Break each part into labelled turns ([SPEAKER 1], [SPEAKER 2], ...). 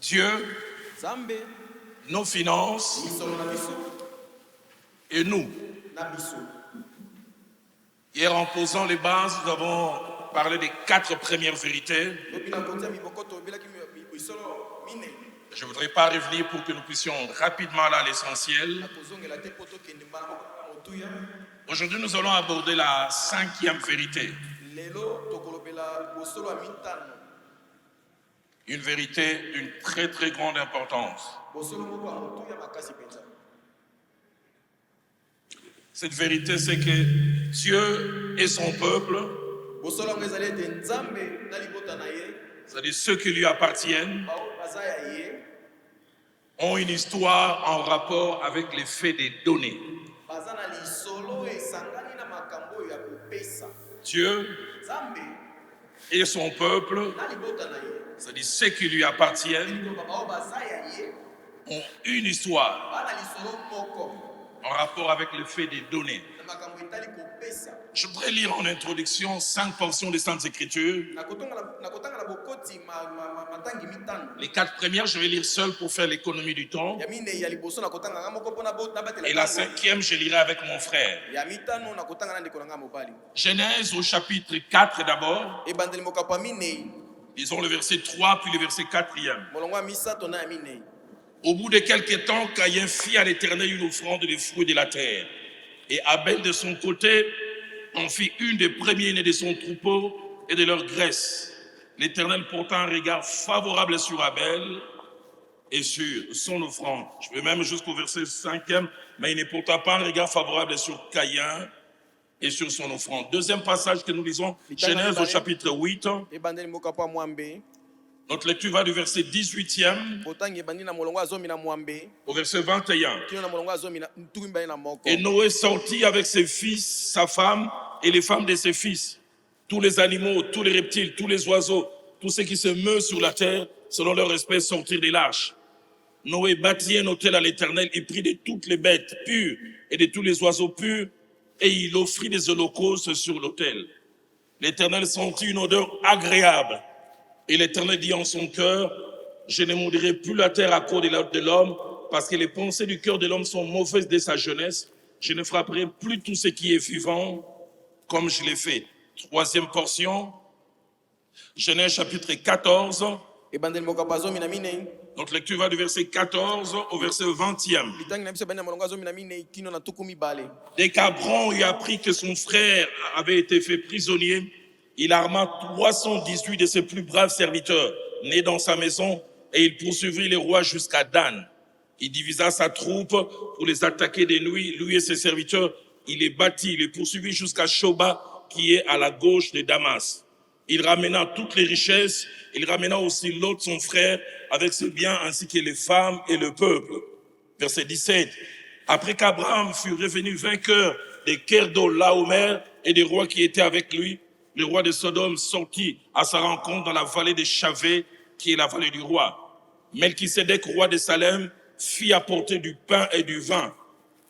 [SPEAKER 1] Dieu,
[SPEAKER 2] Zambe,
[SPEAKER 1] nos finances
[SPEAKER 2] misolo na biso,
[SPEAKER 1] et nous.
[SPEAKER 2] na biso.
[SPEAKER 1] Hier, en posant les bases, nous avons parlé des 4 premières vérités.
[SPEAKER 2] Lobi na kotia mibokoto obelaki misolo mine.
[SPEAKER 1] Je ne voudrais pas revenir pour que nous puissions rapidement aller à l'essentiel.
[SPEAKER 2] Na kozongela te poto kende mbala moko motuya.
[SPEAKER 1] Aujourd'hui, nous allons aborder la 5e vérité.
[SPEAKER 2] Lelo tokolobela bosolo mitano.
[SPEAKER 1] Une vérité d'une très très grande importance.
[SPEAKER 2] Bosolo moko motuya makasi penza.
[SPEAKER 1] Cette vérité, c'est que Dieu et son peuple,
[SPEAKER 2] Bosolo ngezali ete nzambe na libota na ye,
[SPEAKER 1] c'est-à-dire ceux qui lui appartiennent,
[SPEAKER 2] bao baza ya ye,
[SPEAKER 1] ont une histoire en rapport avec les faits des données.
[SPEAKER 2] baza na lisolo esangani na makambo ya kopesa.
[SPEAKER 1] Dieu
[SPEAKER 2] Nzambe
[SPEAKER 1] et son peuple,
[SPEAKER 2] na libota na ye,
[SPEAKER 1] c'est-à-dire ceux qui lui appartiennent,
[SPEAKER 2] liloba bao baza ya ye,
[SPEAKER 1] ont une histoire
[SPEAKER 2] bana lisolo moko
[SPEAKER 1] en rapport avec le fait des données.
[SPEAKER 2] na makambo etali kopesa.
[SPEAKER 1] Je voudrais lire en introduction 5 portions des Saintes Écritures.
[SPEAKER 2] Na kotanga na bokoti matangi mitano.
[SPEAKER 1] Les 4 premières, je vais lire seul pour faire l'économie du temps.
[SPEAKER 2] Ya mine ya liboso na kotanga nga moko pona batela.
[SPEAKER 1] Et la 5e, je lirai avec mon frère.
[SPEAKER 2] Ya mitano na kotanga na ndeko na nga mobali.
[SPEAKER 1] Genèse au chapitre 4 d'abord.
[SPEAKER 2] Ebandeli mokapo mine.
[SPEAKER 1] Disons le verset 3 puis le verset 4e.
[SPEAKER 2] Molongwa misato na mine.
[SPEAKER 1] Au bout de quelque temps, Caïn fit à l'Éternel une offrande des fruits de la terre. Et Abel, de son côté, en fit une des premiers-nés de son troupeau et de leur graisse. L'Éternel porta un regard favorable sur Abel et sur son offrande. Je vais même jusqu'au verset 5e, mais il ne porta pas un regard favorable sur Caïn et sur son offrande. Deuxième passage que nous lisons, Genèse au chapitre 8.
[SPEAKER 2] Ebandeli mokapo mwambe.
[SPEAKER 1] Notre lecture va du verset 18e
[SPEAKER 2] Kotangi ebandi na molongwa zomi na mwambe.
[SPEAKER 1] au verset 21.
[SPEAKER 2] Kino na molongwa zomi na ntuki na moko.
[SPEAKER 1] Et Noé sortit avec ses fils, sa femme et les femmes de ses fils. Tous les animaux, tous les reptiles, tous les oiseaux, tous ceux qui se meuvent sur la terre, selon leur espèce, sortirent des l'arche. Noé bâtit un autel à l'Éternel et prit de toutes les bêtes pures et de tous les oiseaux purs, et il offrit des holocaustes sur l'autel. L'Éternel sentit une odeur agréable. Et l'Éternel dit en son cœur, je ne maudirai plus la terre à cause de l'homme, parce que les pensées du cœur de l'homme sont mauvaises dès sa jeunesse. Je ne frapperai plus tout ce qui est vivant, comme je l'ai fait. Troisième portion, Genèse chapitre 14.
[SPEAKER 2] Ebandeli mokapo zomi na mine.
[SPEAKER 1] Notre lecture va du verset 14 au verset 20e.
[SPEAKER 2] Litangi na biso ebandi na molongwa zomi na mine kino na tuku mibale.
[SPEAKER 1] Dès qu'Abram eut appris que son frère avait été fait prisonnier, il arma 318 de ses plus braves serviteurs, nés dans sa maison, et il poursuivit les rois jusqu'à Dan. Il divisa sa troupe pour les attaquer de nuit, lui et ses serviteurs. Il les battit, il les poursuivit jusqu'à Shoba, qui est à la gauche de Damas. Il ramena toutes les richesses, il ramena aussi Lot, son frère, avec ses biens, ainsi que les femmes et le peuple. Verset 17. Après qu'Abraham fut revenu vainqueur des Kedorlaomer et des rois qui étaient avec lui, le roi de Sodome sortit à sa rencontre dans la vallée de Chavé, qui est la vallée du roi. Melchisédek, roi de Salem, fit apporter du pain et du vin.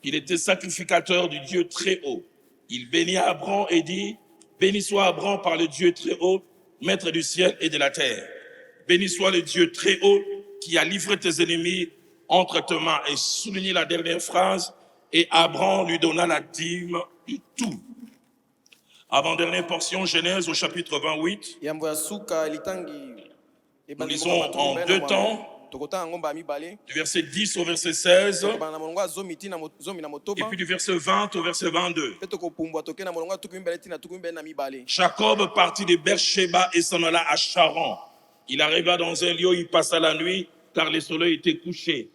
[SPEAKER 1] Il était sacrificateur du Dieu très haut. Il bénit Abraham et dit, béni soit Abraham par le Dieu très haut, maître du ciel et de la terre. Béni soit le Dieu très haut qui a livré tes ennemis entre tes mains. Et souligné la dernière phrase, et Abraham lui donna la dîme du tout. Avant-dernière portion, Genèse au chapitre 28.
[SPEAKER 2] Yambo ya suka litangi.
[SPEAKER 1] Nous lisons en 2 temps,
[SPEAKER 2] Tokotanga ngomba mibale.
[SPEAKER 1] du verset 10 au verset 16,
[SPEAKER 2] Ebanda na molongwa zomi tina zomi na
[SPEAKER 1] et
[SPEAKER 2] motoba.
[SPEAKER 1] puis du verset 20 au verset 22.
[SPEAKER 2] Pe tokopumbwa toke na molongwa tuku mibale tina tuku mibale na mibale.
[SPEAKER 1] Jacob partit de Beersheba et s'en alla à Charan. Il arriva dans un lieu où il passa la nuit, car le soleil était couché.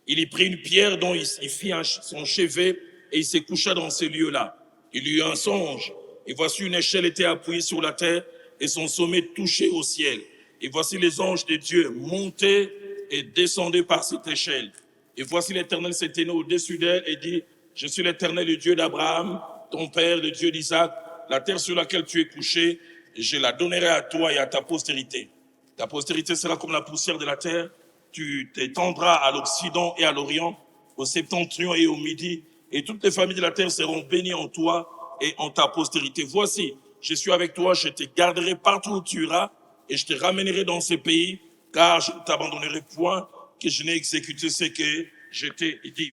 [SPEAKER 1] Il y prit une pierre dont il fit son chevet, et il se coucha dans ce lieu-là. Il eut un songe, et voici une échelle était appuyée sur la terre, et son sommet touchait au ciel. Et voici les anges de Dieu montaient et descendaient par cette échelle. Et voici l'Éternel se tenait au-dessus d'elle et dit, je suis l'Éternel, le Dieu d'Abraham, ton père, le Dieu d'Isaac. La terre sur laquelle tu es couché, je la donnerai à toi et à ta postérité. Ta postérité sera comme la poussière de la terre. Tu t'étendras à l'Occident et à l'Orient, au septentrion et au Midi, et toutes les familles de la terre seront bénies en toi et en ta postérité. Voici, je suis avec toi, je te garderai partout où tu iras, et je te ramènerai dans ces pays, car je ne t'abandonnerai point, que je n'ai exécuté ce que je t'ai dit.